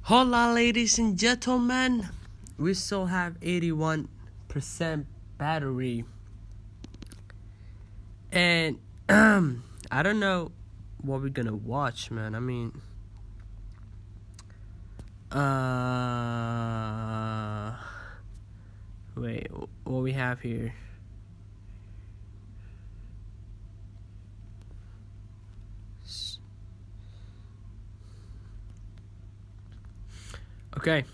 Hola, ladies and gentlemen. We still have 81% battery. And I don't know what we're gonna watch, man. I mean, wait, what we have here? Okay.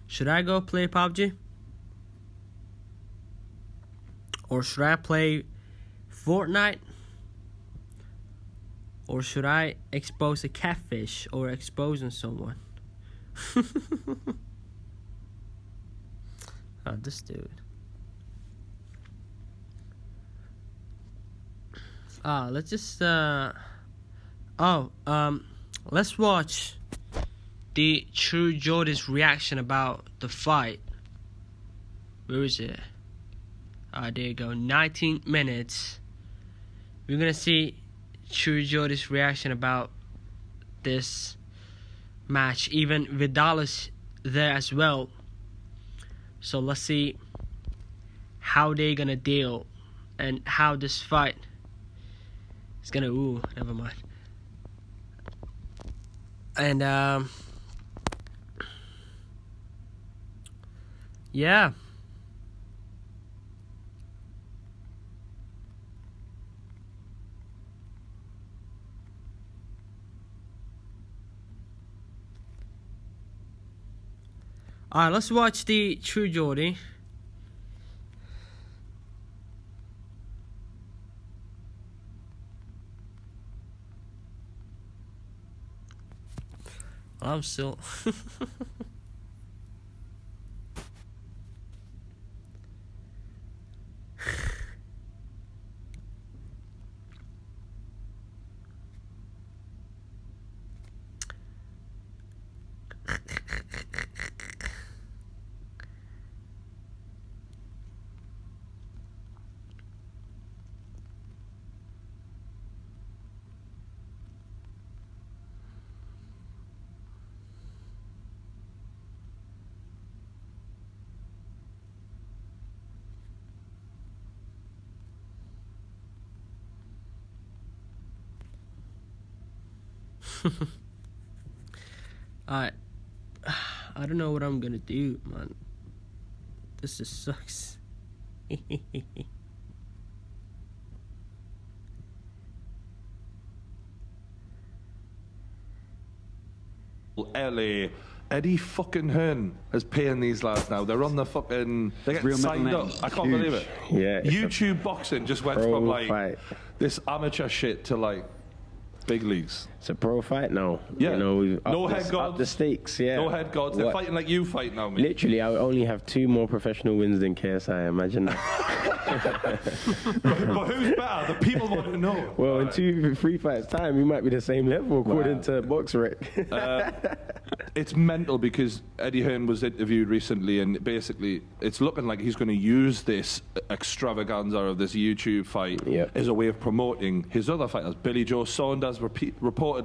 Should I go play PUBG? Or should I play Fortnite? Or should I expose a catfish or exposing someone? Oh, this dude. Let's just let's watch the True Geordie's reaction about the fight. Where is it? There you go. 19 minutes. We're gonna see True Geordie's reaction about this match. Even Vidal is there as well. So let's see how they're gonna deal and how this fight is gonna. Ooh, never mind. And yeah. Alright, let's watch the True Geordie. I'm still I don't know what I'm gonna do, man. This just sucks. LA. Eddie fucking Hearn is paying these lads now. They're on the fucking. They're getting Real signed metal up. men. I can't Huge. believe it. Yeah. YouTube boxing just went from like this amateur shit to like big leagues. It's a pro fight now. Yeah. You know, we've No upped head gods. up the stakes, yeah. No head gods. They're What? fighting like you fight now, mate. Literally, I only have 2 more professional wins than KSI. Imagine that. But who's better? The people want to know. Well, in 2-3 fights' time, we might be the same level according to BoxRec. It's mental because Eddie Hearn was interviewed recently, and basically it's looking like he's going to use this extravaganza of this YouTube fight as a way of promoting his other fighters. Billy Joe Saunders reportedly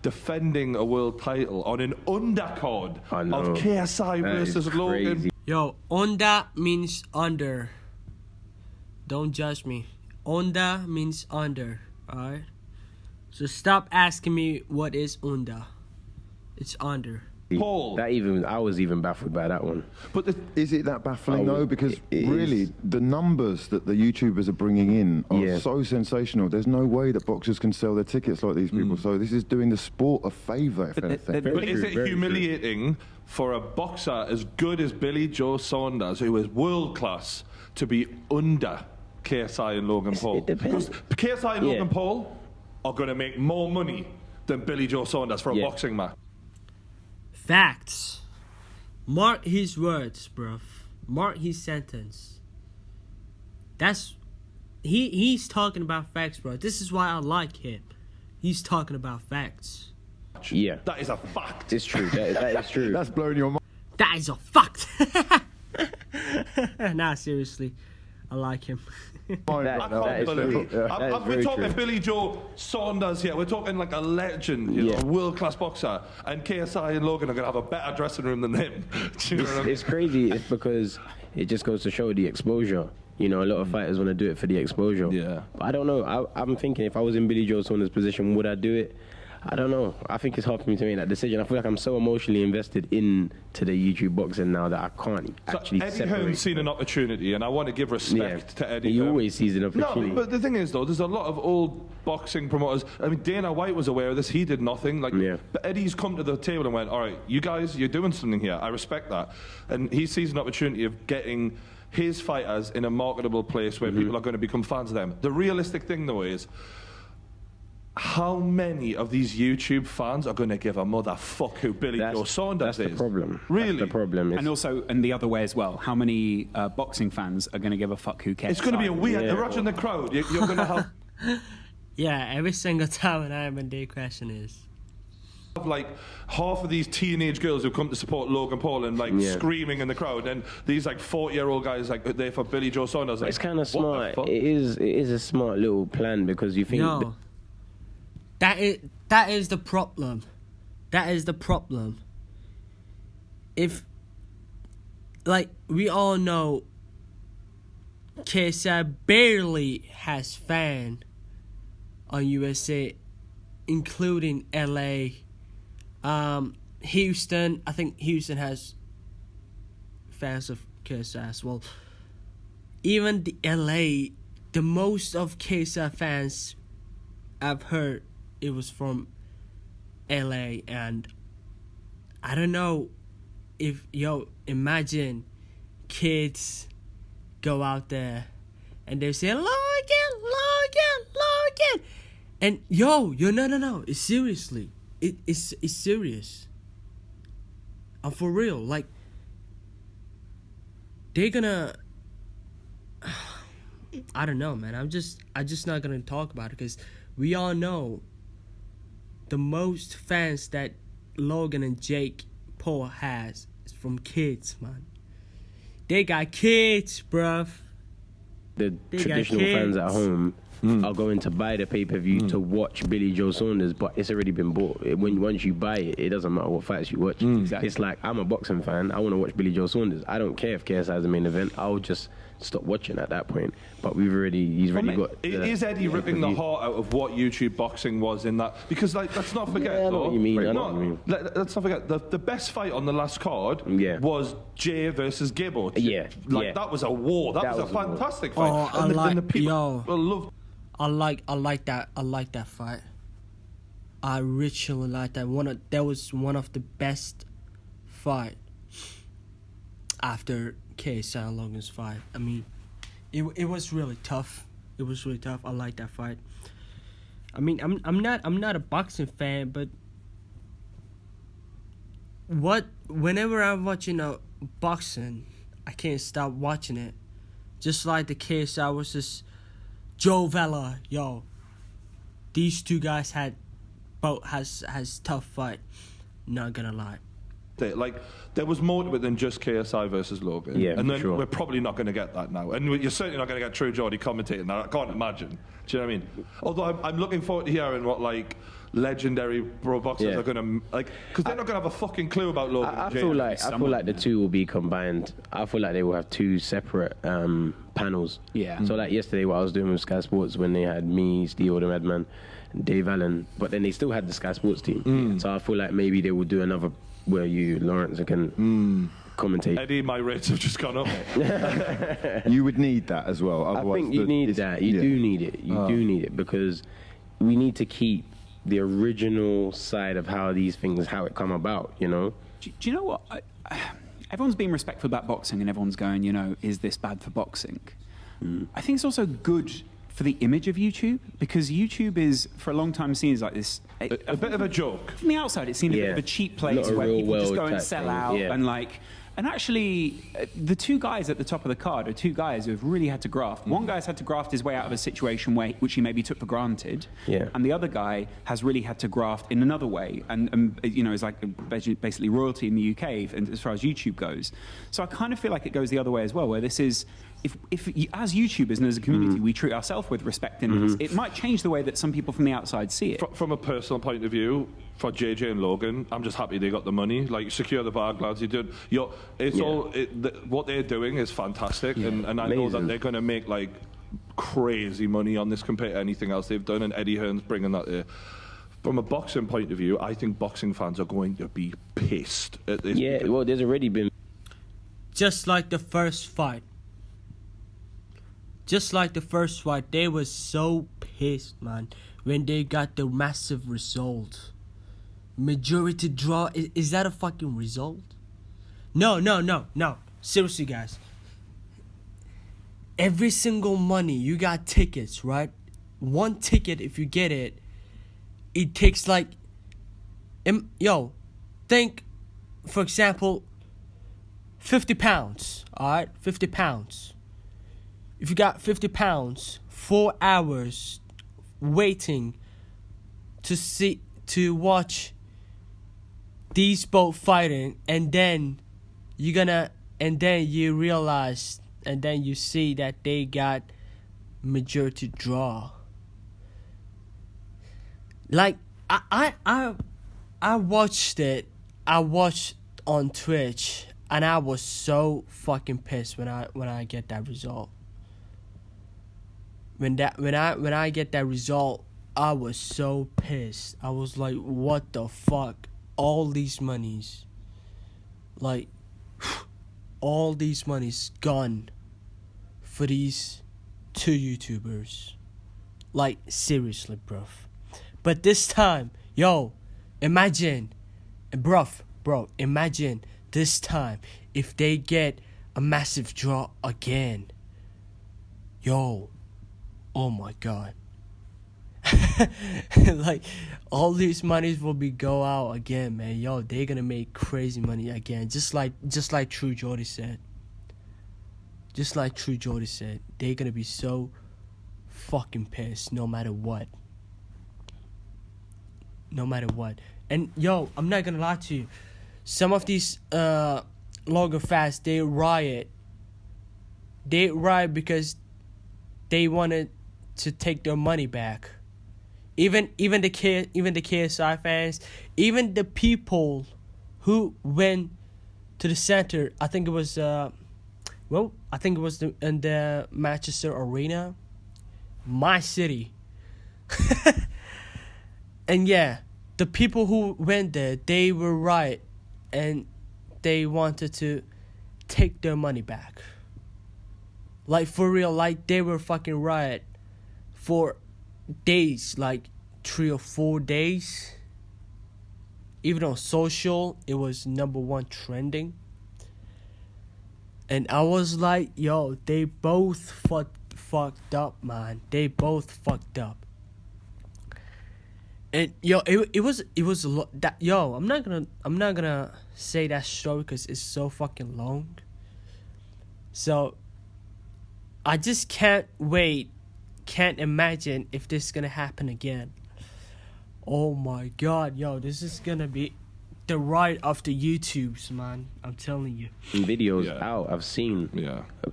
defending a world title on an undercard of KSI versus Logan. Yo, onda means under. Don't judge me. Onda means under, alright? So stop asking me what is onda. It's under. Paul. I was even baffled by that one. But is it that baffling though? Because really, the numbers that the YouTubers are bringing in are so sensational. There's no way that boxers can sell their tickets like these people. So this is doing the sport a favour, if anything. But is it humiliating for a boxer as good as Billy Joe Saunders, who is world class, to be under KSI and Logan Paul? It depends. Because KSI and Logan Paul are going to make more money than Billy Joe Saunders for a boxing match. Facts. Mark his words, bruv. Mark his sentence. That's he's talking about facts, bro. This is why I like him. He's talking about facts. Yeah. That is a fact. It's true. That is true. That's blowing your mind. That is a fact. Nah, seriously. I like him. I can't believe we're talking Billy Joe Saunders here. We're talking like a legend, you know, a world-class boxer. And KSI and Logan are going to have a better dressing room than him. Do you know what I mean? It's crazy. It's because it just goes to show the exposure. You know, a lot of fighters want to do it for the exposure. Yeah. But I don't know. I'm thinking if I was in Billy Joe Saunders' position, would I do it? I don't know. I think it's hard for me to make that decision. I feel like I'm so emotionally invested into the YouTube boxing now that I can't actually Eddie separate. Hearn's seen an opportunity, and I want to give respect to Eddie. He Hearn. always sees an opportunity. No, but the thing is, though, there's a lot of old boxing promoters. I mean, Dana White was aware of this. He did nothing. But Eddie's come to the table and went, all right, you guys, you're doing something here. I respect that. And he sees an opportunity of getting his fighters in a marketable place where people are going to become fans of them. The realistic thing, though, is how many of these YouTube fans are going to give a motherfuck who Billy Joe Saunders is? That's the problem. Really? That's the problem. And also, and the other way as well, how many boxing fans are going to give a fuck who cares? It's going to be a weird... Imagine the crowd. You're going to have... Yeah, every single time an Iron Day question is... like half of these teenage girls who come to support Logan Paul and like screaming in the crowd, and these like 40-year-old guys like they're for Billy Joe Saunders. Like, it's kind of smart. It is a smart little plan because you think... No. That is the problem. That is the problem. If, like, we all know KSI barely has fan on USA, including LA, Houston. I think Houston has fans of KSI as well. Even the LA, the most of KSI fans I've heard, it was from LA, and I don't know if, imagine kids go out there and they say, Logan, and no, it's seriously, it's serious. I'm for real, like, they're gonna, I don't know, man, I'm just not gonna talk about it, because we all know the most fans that Logan and Jake Paul has is from kids, man. They got kids, bruv. The traditional fans at home are going to buy the pay-per-view to watch Billy Joe Saunders, but it's already been bought. Once you buy it, it doesn't matter what fights you watch. Exactly. It's like, I'm a boxing fan. I want to watch Billy Joe Saunders. I don't care if KSI is the main event. I'll just stop watching at that point. But he's already got... Is Eddie ripping the heart out of what YouTube boxing was in that? Because, like, let's not forget... I know what you mean. I know what you mean. Let's not forget, the best fight on the last card was Jay versus Gibbo. That was a war. That was a fantastic fight. Oh, and the people loved... I like that fight. I richly like that. That was one of the best fight after KSI and Logan's fight. I mean, it was really tough. It was really tough. I like that fight. I mean, I'm not a boxing fan, but whenever I'm watching a boxing, I can't stop watching it. Just like the KSI versus Joe Vela, these two guys has tough fight. Not gonna lie. Like, there was more to it than just KSI versus Logan. Yeah, and then sure. we're probably not going to get that now. And you're certainly not going to get True Geordie commentating that. I can't imagine. Do you know what I mean? Although I'm looking forward to hearing what, like, legendary pro boxers are going to, like, because they're not going to have a fucking clue about Logan. I feel like the two will be combined. I feel like they will have two separate panels. Yeah. So like yesterday, what I was doing with Sky Sports when they had me, Steve Oldham, Edman, and Dave Allen, but then they still had the Sky Sports team. So I feel like maybe they will do another where you, Lawrence, can commentate. Eddie, my rates have just gone up. You would need that as well. Otherwise, I think you need that. You do need it. You do need it, because we need to keep the original side of how these things, how it come about, you know? Do you know what? Everyone's being respectful about boxing, and everyone's going, is this bad for boxing? I think it's also good for the image of YouTube, because YouTube is, for a long time, seen as like this... A bit of a joke. From the outside, it seemed a bit of a cheap place where people just go and sell out and like... And actually, the two guys at the top of the card are two guys who have really had to graft. One guy's had to graft his way out of a situation which he maybe took for granted, and the other guy has really had to graft in another way, and is like basically royalty in the UK as far as YouTube goes. So I kind of feel like it goes the other way as well, where this is if as YouTubers and as a community we treat ourselves with respect in this, it might change the way that some people from the outside see it. From a personal point of view, for JJ and Logan, I'm just happy they got the money. Like, secure the bag, lads. You did. What they're doing is fantastic, and I know that they're going to make like crazy money on this compared to anything else they've done. And Eddie Hearn's bringing that there. From a boxing point of view, I think boxing fans are going to be pissed at this. Yeah, well, there's already been. Just like the first fight. They were so pissed, man, when they got the massive result. Majority draw. Is that a fucking result? No. Seriously, guys. Every single money, you got tickets, right? One ticket, if you get it, it takes like... think, for example... 50 pounds, alright? 50 pounds. If you got 50 pounds, 4 hours waiting to watch these both fighting, and then you realize, and then you see that they got majority draw. Like, I watched it. I watched on Twitch. And I was so fucking pissed when I get that result. When I get that result, I was so pissed. I was like, what the fuck? All these monies, like, all these monies gone for these 2 YouTubers. Like, seriously, bruv. But this time, imagine, imagine this time if they get a massive draw again. Oh my god. Like, all these monies will be go out again, man. They're gonna make crazy money again. Just like True Geordie said. They're gonna be so fucking pissed no matter what. And I'm not gonna lie to you. Some of these Logan fans, they riot. They riot because they wanted to take their money back. Even the KSI fans, even the people who went to the center. I think it was in the Manchester Arena, my city. And the people who went there, they were right. And they wanted to take their money back. Like, for real, like, they were fucking riot for days, like 3 or 4 days. Even on social, it was #1 trending. And I was like, they both fucked up, man. They both fucked up. And it was a lot that I'm not gonna say that story because it's so fucking long. So I just can't imagine if this is gonna happen again. Oh my god, this is gonna be the ride of the YouTubes, man. I'm telling you. Videos out, I've seen.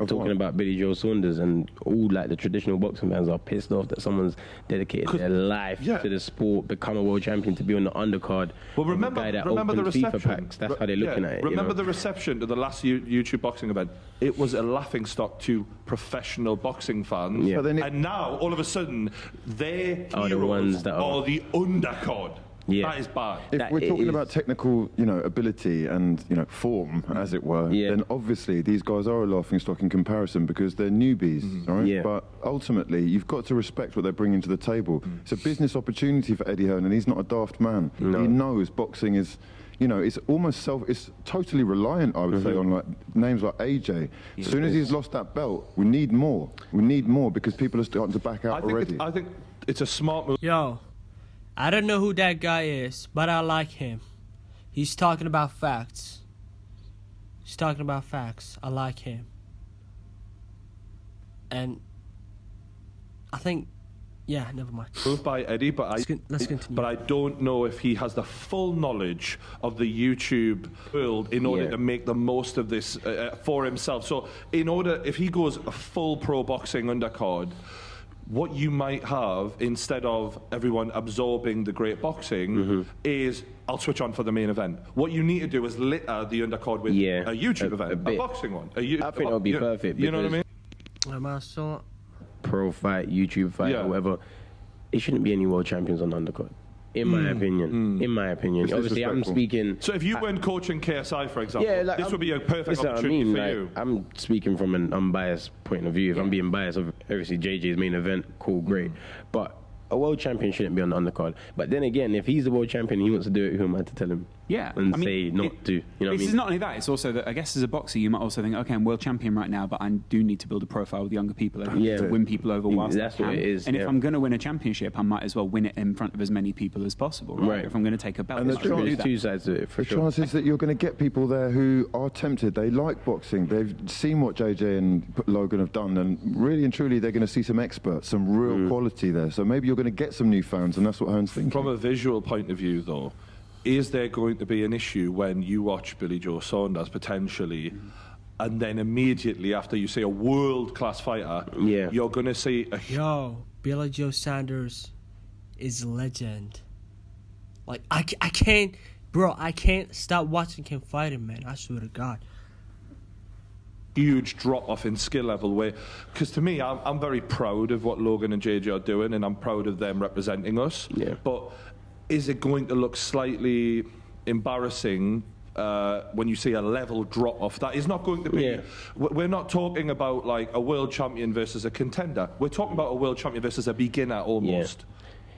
Talking about Billy Joe Saunders, and all like the traditional boxing fans are pissed off that someone's dedicated their life to the sport, become a world champion, to be on the undercard. Well, remember the reception. FIFA packs. That's how they're looking at it. Remember the reception to the last YouTube boxing event? It was a laughingstock to professional boxing fans. Yeah. And now, all of a sudden, their are heroes the ones that are the undercard. Yeah. That is bad. If we're talking about technical, ability and, form, as it were, then obviously these guys are a laughingstock in comparison because they're newbies, right? Yeah. But ultimately, you've got to respect what they're bringing to the table. It's a business opportunity for Eddie Hearn, and he's not a daft man. No. He knows boxing is... it's almost it's totally reliant, I would say, on like names like AJ. As soon as he's lost that belt, we need more. We need more because people are starting to back out already. I think it's a smart move. I don't know who that guy is, but I like him. He's talking about facts. I like him. And I think, Yeah, never mind. Proved by Eddie, but let's continue. But I don't know if he has the full knowledge of the YouTube world in order to make the most of this for himself. So, if he goes a full pro boxing undercard, what you might have, instead of everyone absorbing the great boxing, is I'll switch on for the main event. What you need to do is litter the undercard with a YouTube event, a boxing one. I think that would be perfect. You know what I mean? Pro fight, YouTube fight, or whatever. It shouldn't be any world champions on the undercard. In my opinion. In my opinion. Obviously, I'm speaking... So if you weren't coaching KSI, for example, this would be a perfect opportunity for you. I'm speaking from an unbiased point of view. If I'm being biased, obviously JJ's main event, cool, great. But a world champion shouldn't be on the undercard. But then again, if he's the world champion, he wants to do it, who am I to tell him? Yeah. And say not to. You know what I mean? It's not only that, it's also that, I guess as a boxer, you might also think, okay, I'm world champion right now, but I do need to build a profile with younger people. I need to win people over whilst that's I can. what it is. And if I'm going to win a championship, I might as well win it in front of as many people as possible, right? If I'm going to take a belt. And there's two sides to it, for sure. The chances that you're going to get people there who are tempted, they like boxing, they've seen what JJ and Logan have done, and really and truly they're going to see some experts, some real quality there. So maybe you're going to get some new fans, and that's what Hearn's thinking. From a visual point of view, though, is there going to be an issue when you watch Billy Joe Saunders potentially, and then immediately after you see a world-class fighter, you're going to see a... Yo, Billy Joe Saunders is a legend. Like, I can't... Bro, I can't stop watching him fighting, man. I swear to God. Huge drop-off in skill level where... Because to me, I'm very proud of what Logan and JJ are doing, and I'm proud of them representing us. Yeah. But... is it going to look slightly embarrassing when you see a level drop off? That is not going to be... We're not talking about like a world champion versus a contender. We're talking about a world champion versus a beginner almost.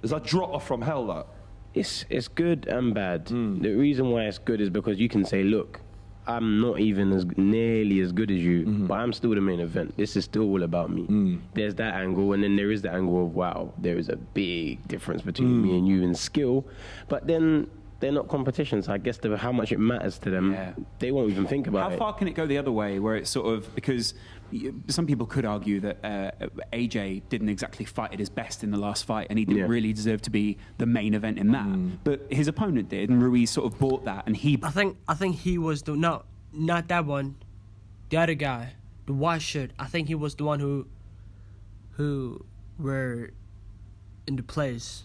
Is that drop off from hell, that? It's good and bad. The reason why it's good is because you can say, look, I'm not even nearly as good as you, but I'm still the main event. This is still all about me. There's that angle, and then there is the angle of, wow, there is a big difference between me and you in skill. But then they're not competitions. I guess how much it matters to them, they won't even think about it. How far can it go the other way, where it's sort of, because some people could argue that AJ didn't exactly fight at his best in the last fight, and he didn't really deserve to be the main event in that. But his opponent did, and Ruiz sort of bought that, and he... I think he was the... No, not that one. The other guy, the white shirt. I think he was the one who were in the place.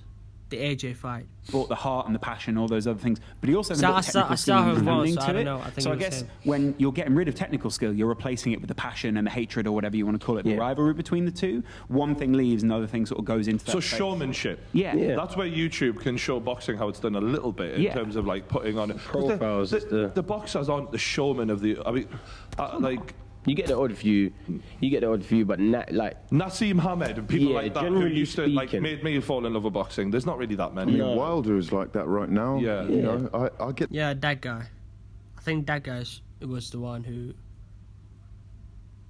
The AJ fight. Brought the heart and the passion, all those other things. But he also brought the technical skill and handling to it. So I guess when you're getting rid of technical skill, you're replacing it with the passion and the hatred, or whatever you want to call it, the rivalry between the two. One thing leaves, another thing sort of goes into that. So showmanship. That's where YouTube can show boxing how it's done a little bit in terms of like putting on... profiles. The boxers aren't the showman of the... I mean, like... You get the odd few, but like Nassim Hamed and people like that who used to like made me fall in love with boxing. There's not really that many. Wilder is like that right now. Yeah. You know, I get. Yeah, that guy. I think that guy was the one who...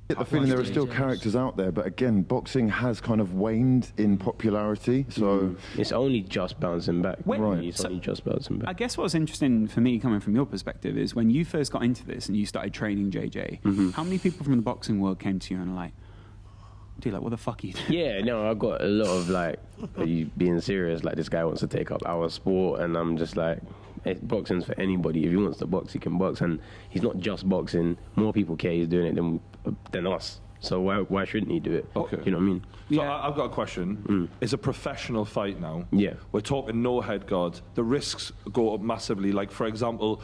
I get the feeling there are still characters out there, but again, boxing has kind of waned in popularity, so... It's only just bouncing back. It's only just bouncing back. I guess what's interesting for me, coming from your perspective, is when you first got into this and you started training JJ, how many people from the boxing world came to you and were like, dude, like, what the fuck are you doing? Yeah, no, I got a lot of like, are you being serious? Like, this guy wants to take up our sport, and I'm just like, boxing's for anybody. If he wants to box, he can box, and he's not just boxing. More people care he's doing it than us. So why shouldn't he do it? Okay. You know what I mean? So I've got a question. It's a professional fight now. Yeah. We're talking no head guard. The risks go up massively. Like, for example,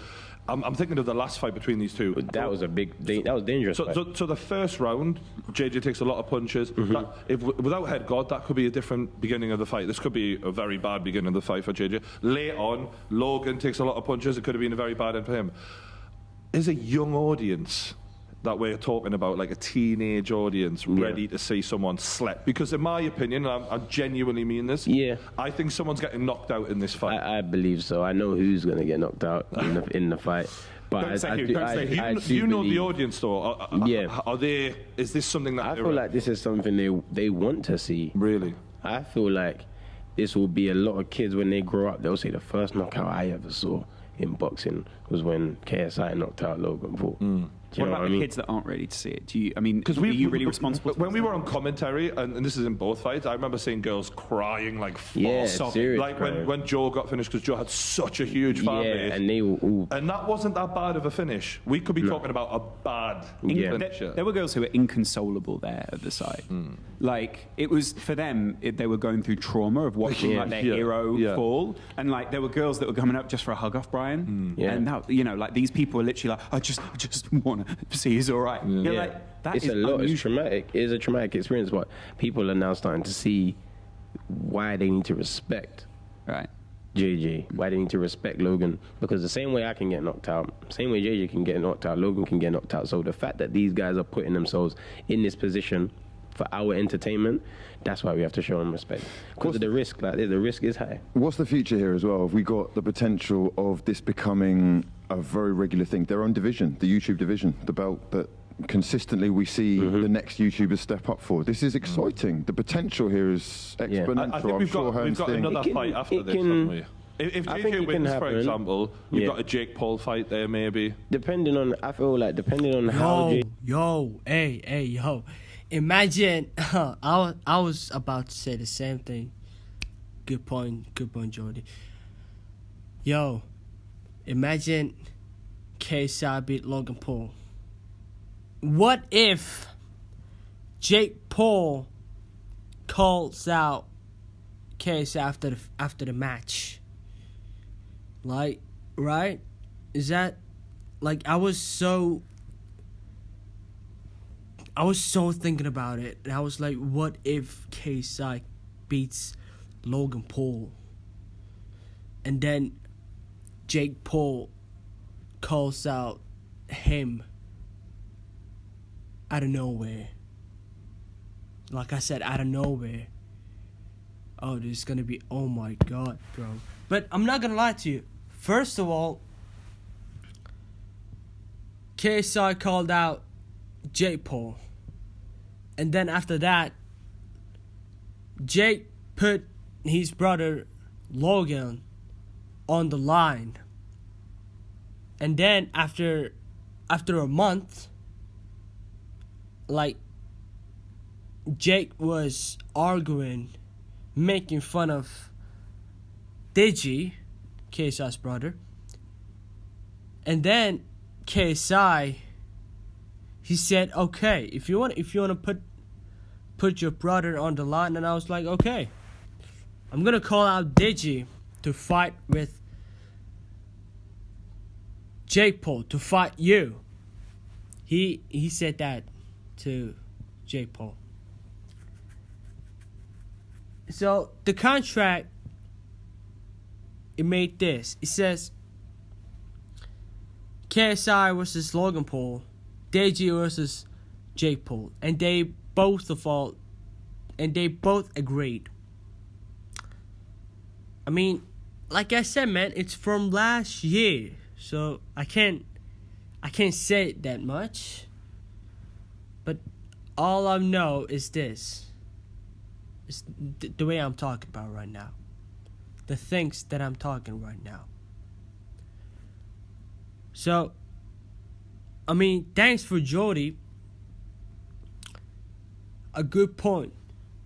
I'm thinking of the last fight between these two. That was that was dangerous. So the first round, JJ takes a lot of punches. Without head guard, that could be a different beginning of the fight. This could be a very bad beginning of the fight for JJ. Later on, Logan takes a lot of punches. It could have been a very bad end for him. Is a young audience that we're talking about, like a teenage audience, ready to see someone slap? Because in my opinion, and I genuinely mean this, I think someone's getting knocked out in this fight. I believe so. I know who's going to get knocked out in the fight. But you know the audience though. Are they? Is this something that I feel like this is something they want to see? Really? I feel like this will be a lot of kids when they grow up. They'll say the first knockout I ever saw in boxing was when KSI knocked out Logan Paul. What about the kids that aren't ready to see it? Are you really responsible? When we were on commentary, and this is in both fights, I remember seeing girls crying like serious like crying. when Joe got finished, because Joe had such a huge fan base, and they were all... and that wasn't that bad of a finish. We could be talking about a bad finish. There were girls who were inconsolable there at the side. Like, it was for them, they were going through trauma of watching like their hero fall, and like there were girls that were coming up just for a hug off Brian, and now like these people are literally like, I just want to see he's all right. Like, that it's is a lot. unusual. It's traumatic. It is a traumatic experience, but people are now starting to see why they need to respect JJ, why they need to respect Logan, because the same way I can get knocked out, same way JJ can get knocked out, Logan can get knocked out. So the fact that these guys are putting themselves in this position for our entertainment, that's why we have to show them respect. Because of the risk, the risk is high. What's the future here as well? Have we got the potential of this becoming a very regular thing? Their own division, the YouTube division, the belt that consistently we see the next YouTubers step up for. This is exciting. The potential here is exponential. I think we've got another fight after this, haven't we? If JJ wins, for example, you've got a Jake Paul fight there, maybe. Depending on how... Yo. Imagine, I was about to say the same thing. Good point, Geordie. Yo, imagine KSI beat Logan Paul. What if Jake Paul calls out KSI after the match? Like, right? Is that like I was so thinking about it, and I was like, what if KSI beats Logan Paul, and then Jake Paul calls out him out of nowhere? Like I said, out of nowhere. Oh, this is gonna be, oh my God, bro. But I'm not gonna lie to you. First of all, KSI called out Jake Paul, and then after that, Jake put his brother Logan on the line, and then after a month, like, Jake was arguing, making fun of Digi, KSI's brother, and then KSI, he said, okay, if you want to put your brother on the line, and I was like, okay, I'm gonna call out Digi to fight with Jake Paul, to fight you. He said that to Jake Paul. So the contract, it made this. It says KSI versus Logan Paul, Deji versus Jake Paul, and they both agreed. I mean, like I said, man, it's from last year, so I can't say it that much. But all I know is this: it's the way I'm talking about right now, the things that I'm talking right now. So, I mean, thanks for Geordie. A good point.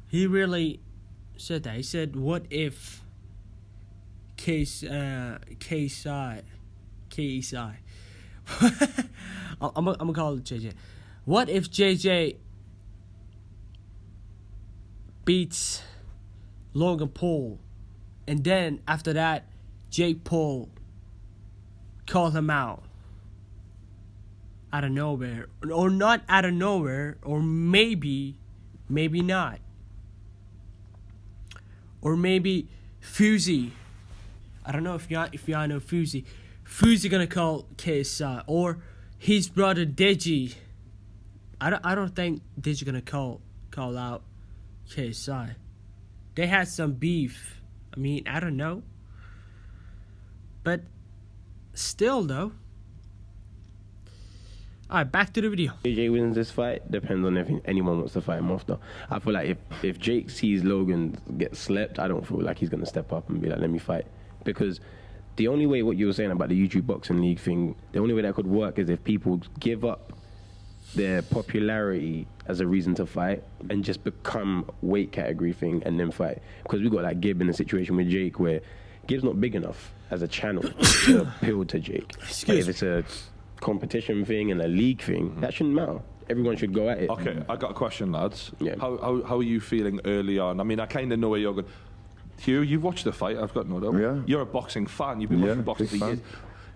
He really said that. He said, what if KSI I'm gonna call it JJ. What if JJ beats Logan Paul, and then after that Jake Paul called him out of nowhere, or not out of nowhere, or maybe not, or maybe Fuzi. I don't know if y'all know Fuzi. Fuzi gonna call KSI, or his brother Deji. I don't think Deji gonna call out KSI. They had some beef. I mean, I don't know, but still though. Alright, back to the video. JJ wins this fight, depends on if anyone wants to fight him after. I feel like if Jake sees Logan get slept, I don't feel like he's going to step up and be like, let me fight. Because the only way, what you were saying about the YouTube Boxing League thing, the only way that could work is if people give up their popularity as a reason to fight and just become weight category thing and then fight. Because we got like Gib in a situation with Jake where Gib's not big enough as a channel to appeal to Jake. But if it's a competition thing and a league thing, that shouldn't matter. Everyone should go at it. Okay, I got a question, lads. Yeah. How are you feeling early on? I mean, I kind of know where you're going. Hugh, you've watched the fight, I've got no doubt. Yeah. You're a boxing fan. You've been watching boxing for years.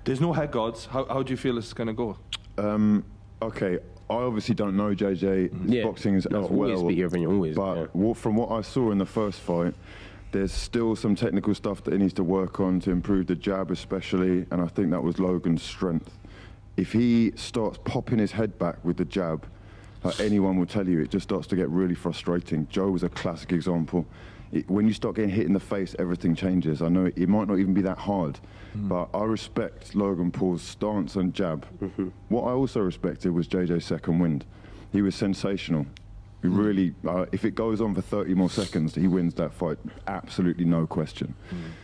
There's no head gods. How do you feel it's going to go? Okay, I obviously don't know JJ boxing as well. Always speak your opinion, always. But from what I saw in the first fight, there's still some technical stuff that he needs to work on to improve the jab especially, and I think that was Logan's strength. If he starts popping his head back with the jab, like anyone will tell you, it just starts to get really frustrating. Joe was a classic example. When you start getting hit in the face, everything changes. I know it might not even be that hard, but I respect Logan Paul's stance and jab. What I also respected was JJ's second wind. He was sensational. He really, if it goes on for 30 more seconds, he wins that fight, absolutely no question.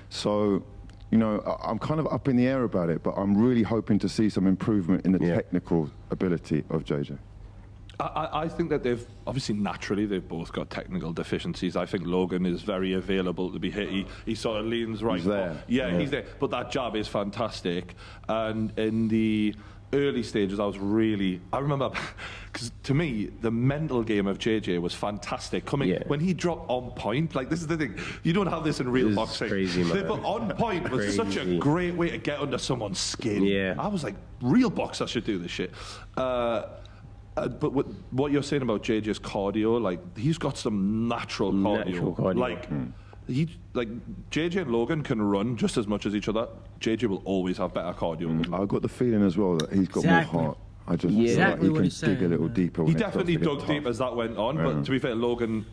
So, you know, I'm kind of up in the air about it, but I'm really hoping to see some improvement in the technical ability of JJ. I think that they've both got technical deficiencies. I think Logan is very available to be hit. He sort of leans right. He's there. He's there. But that jab is fantastic. And in the early stages, I remember, because to me, the mental game of JJ was fantastic. When he dropped on point, like this is the thing, you don't have this in real boxing. Crazy, man. But on point was such a great way to get under someone's skin. Yeah. I was like, real boxers should do this shit. But what you're saying about JJ's cardio, like he's got some natural cardio. Like JJ and Logan can run just as much as each other. JJ will always have better cardio. I got the feeling as well that he's got more heart. I just feel like he can dig a little deeper. He definitely dug deep as that went on, but to be fair, Logan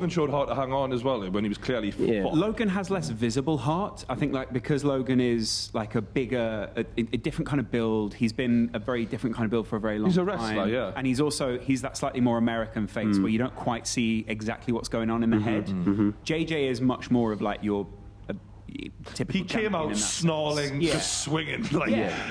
showed heart to hang on as well when he was clearly Logan has less visible heart. I think like because Logan is like a different kind of build. He's been a very different kind of build for a very long time. He's a wrestler, yeah. And he's that slightly more American face where you don't quite see exactly what's going on in the head. JJ is much more of like your he came out snarling, just swinging.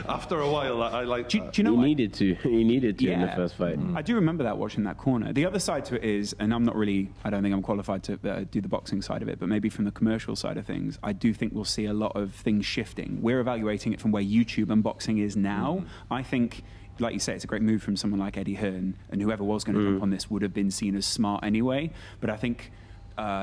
After a while, I like. Do you know? He needed to in the first fight. I do remember that watching that corner. The other side to it is, and I don't think I'm qualified to do the boxing side of it, but maybe from the commercial side of things, I do think we'll see a lot of things shifting. We're evaluating it from where YouTube and boxing is now. I think, like you say, it's a great move from someone like Eddie Hearn, and whoever was going to jump on this would have been seen as smart anyway. But I think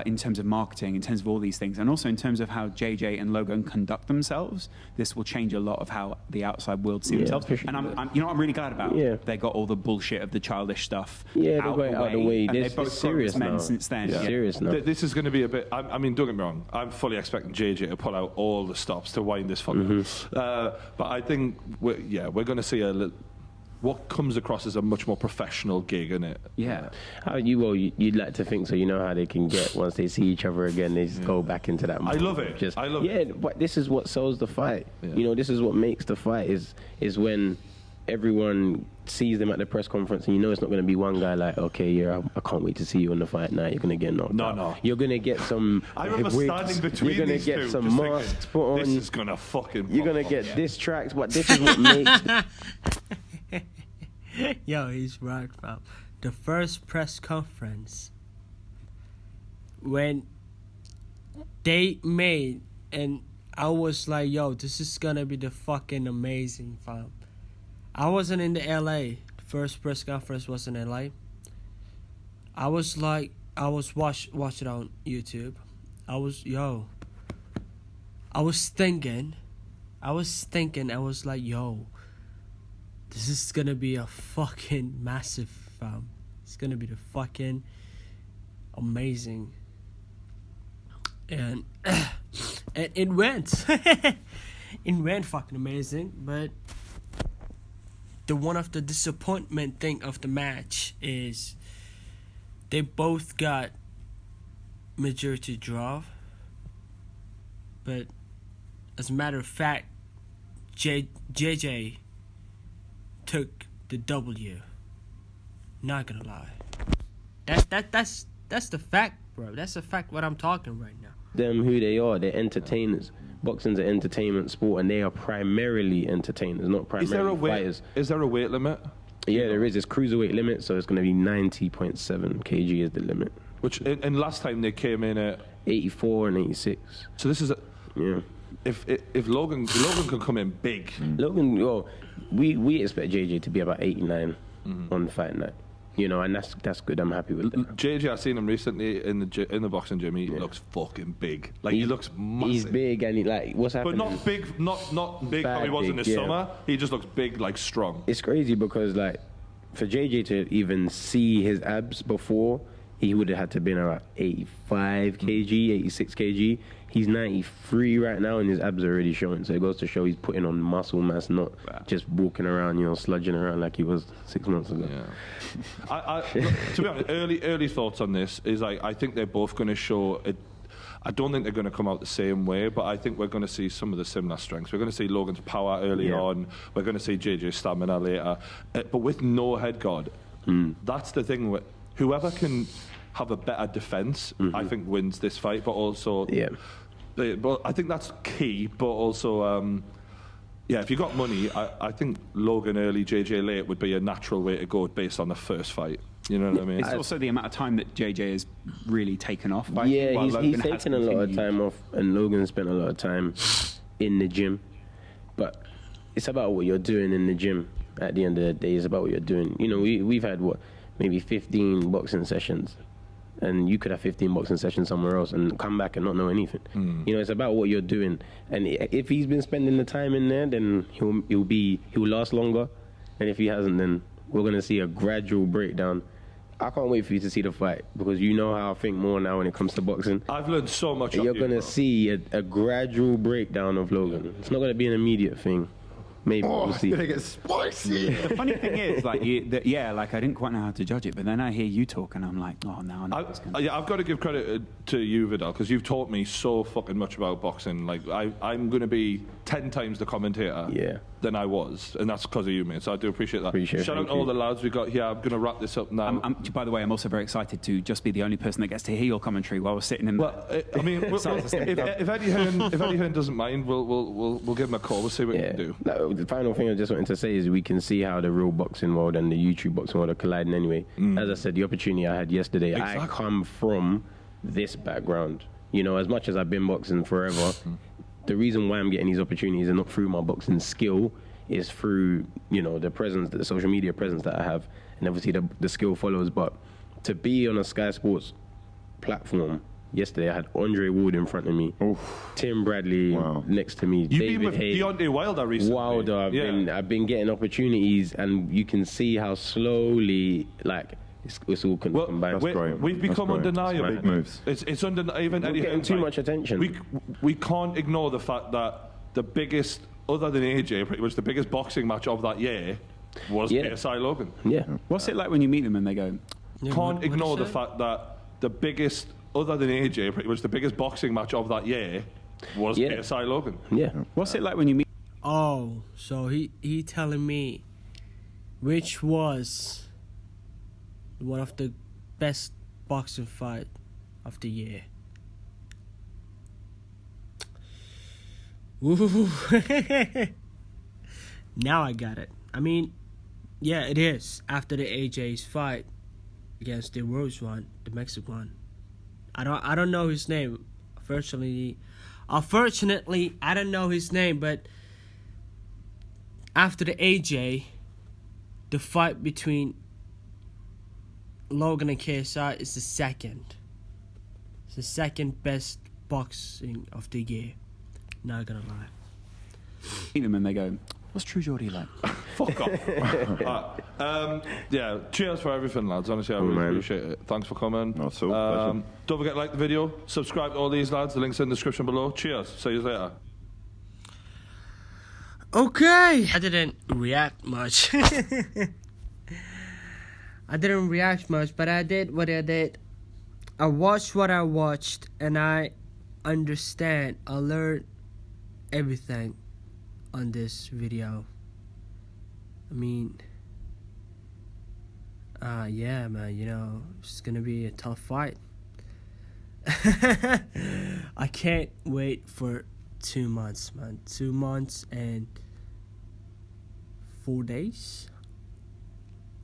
in terms of marketing, in terms of all these things, and also in terms of how JJ and Logan conduct themselves, this will change a lot of how the outside world see themselves. And I'm really glad about. They got all the bullshit of the childish stuff out of the way. And they've both serious men since then. Serious now. This is going to be a bit. I mean, don't get me wrong. I'm fully expecting JJ to pull out all the stops to wind this fucker. But I think we're going to see a little. What comes across as a much more professional gig, isn't it? Yeah. You'd like to think so. You know how they can get once they see each other again. They just go back into that. I love it. Yeah, but this is what sells the fight. Yeah. You know, this is what makes the fight is when everyone sees them at the press conference, and you know it's not going to be one guy like, okay, I can't wait to see you in the fight night. You're going to get knocked out. No. You're going to get some. I remember standing between You're going to get some masks put on. This is going to fucking. You're going to get diss tracks, but this is what makes. Yo, he's right, fam. The first press conference when they made, and I was like, yo, this is gonna be the fucking amazing, fam. I wasn't in the LA. The first press conference was in LA. I was watch it on YouTube. I was thinking, I was like, yo, this is gonna be a fucking massive, fam. It's gonna be the fucking amazing. And it went. It went fucking amazing, but one of the disappointment thing of the match is they both got majority draw. But as a matter of fact, JJ took the W. Not gonna lie. That's the fact, bro. That's the fact what I'm talking right now. Them who they are, they're entertainers. boxing's an entertainment sport, and they are primarily entertainers, not primarily fighters. Is there a weight limit? Yeah, there is. It's cruiserweight limit, so it's going to be 90.7 kg is the limit. Which, and last time they came in at 84 and 86. So this is yeah. If Logan can come in big. Logan, well, we expect JJ to be about 89 on fight night. You know, and that's good. I'm happy with that. JJ, I've seen him recently in the boxing gym. He looks fucking big. Like he looks massive. He's big, and what's happening? But not big, not big how he was in the summer. He just looks big, like strong. It's crazy because like for JJ to even see his abs before, he would have had to been around 85 kg, 86 kg. He's 93 right now, and his abs are already showing. So it goes to show he's putting on muscle mass, not just walking around, sludging around like he was 6 months ago. Yeah. To be honest, early thoughts on this is I think they're both going to show it. I don't think they're going to come out the same way, but I think we're going to see some of the similar strengths. We're going to see Logan's power early on. We're going to see JJ's stamina later, but with no head guard. That's the thing. Whoever can have a better defense, I think, wins this fight. But also, but I think that's key. But also, if you got money, I think Logan early, JJ late would be a natural way to go based on the first fight. You know what I mean? It's also the amount of time that JJ has really taken off. He's taken a lot of time off, and Logan spent a lot of time in the gym. But it's about what you're doing in the gym. At the end of the day, it's about what you're doing. You know, we've had maybe 15 boxing sessions, and you could have 15 boxing sessions somewhere else and come back and not know anything. You know, it's about what you're doing. And if he's been spending the time in there, then he'll last longer. And if he hasn't, then we're gonna see a gradual breakdown. I can't wait for you to see the fight, because you know how I think more now when it comes to boxing. I've learned so much. You're gonna see a gradual breakdown of Logan. It's not gonna be an immediate thing. Maybe we'll see. It's gonna get spicy. The funny thing is, like, I didn't quite know how to judge it, but then I hear you talk, and I'm like, oh, now I know what's going to. I've got to give credit to you, Vidal, because you've taught me so fucking much about boxing. Like, I'm going to be 10 times the commentator than I was, and that's because of you, mate. So I do appreciate that. Shout out to all the lads we got here. I'm going to wrap this up now. By the way, I'm also very excited to just be the only person that gets to hear your commentary while we're sitting in. Well, I mean, if Eddie Hearn doesn't mind, we'll give him a call. We'll see what we can do. No, the final thing I just wanted to say is we can see how the real boxing world and the YouTube boxing world are colliding anyway. As I said, the opportunity I had yesterday, I come from this background. You know, as much as I've been boxing forever, the reason why I'm getting these opportunities and not through my boxing skill is through, the social media presence that I have, and obviously the skill follows. But to be on a Sky Sports platform, yesterday I had Andre Ward in front of me, Tim Bradley next to me, You've David been with Haye, Deontay Wilder recently. I've been getting opportunities, and you can see how slowly, it's all combined. That's great. We've become undeniable. Big moves. It's even We're getting too much attention. We can't ignore the fact that the biggest, other than AJ, pretty much the biggest boxing match of that year was KSI Logan. Yeah. What's it like when you meet them and they go? Can't ignore the fact that the biggest, other than AJ, pretty much the biggest boxing match of that year was KSI Logan. Yeah. What's it like when you meet? Oh, so he telling me which was one of the best boxing fight of the year. Ooh. Now I got it. I mean, yeah, it is. After the AJ's fight against the Rose one, the Mexican one. I don't know his name. Unfortunately, I don't know his name, but after the AJ, the fight between Logan and KSI is the second. It's the second best boxing of the year. Not gonna lie. Meet them and they go, what's True Geordie like? Fuck off. Cheers for everything, lads. Honestly, I really appreciate it. Thanks for coming. That's all. Don't forget to like the video, subscribe to all these lads. The link's in the description below. Cheers. See you later. Okay. I didn't react much. But I did what I did. I watched what I watched, and I understand. I learned everything on this video. I mean, yeah, man, it's gonna be a tough fight. I can't wait for 2 months, man. 2 months and 4 days.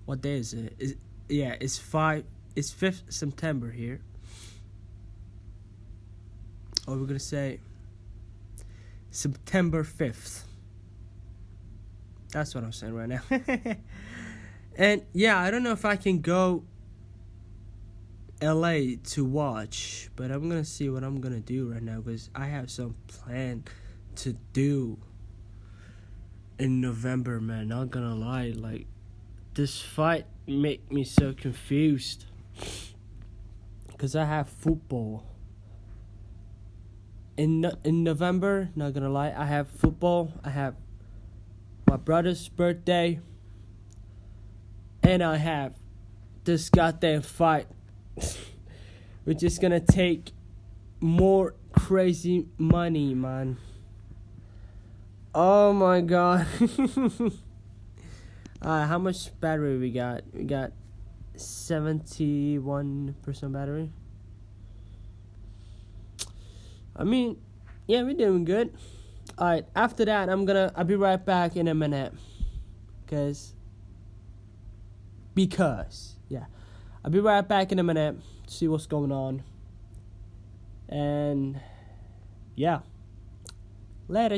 What day is it? It's 5th September here. Or we're gonna say September 5th. That's what I'm saying right now. And yeah, I don't know if I can go LA to watch, but I'm gonna see what I'm gonna do right now, because I have some plan to do in November, man. Not gonna lie, like, this fight make me so confused, because I have football in November. Not gonna lie, I have football, I have my brother's birthday, and I have this goddamn fight, which is gonna take more crazy money, man. Oh my god. How much battery we got? We got 71% battery. I mean, yeah, we're doing good. Alright, after that, I'll be right back in a minute. Because, yeah. I'll be right back in a minute to see what's going on. And, yeah. Later.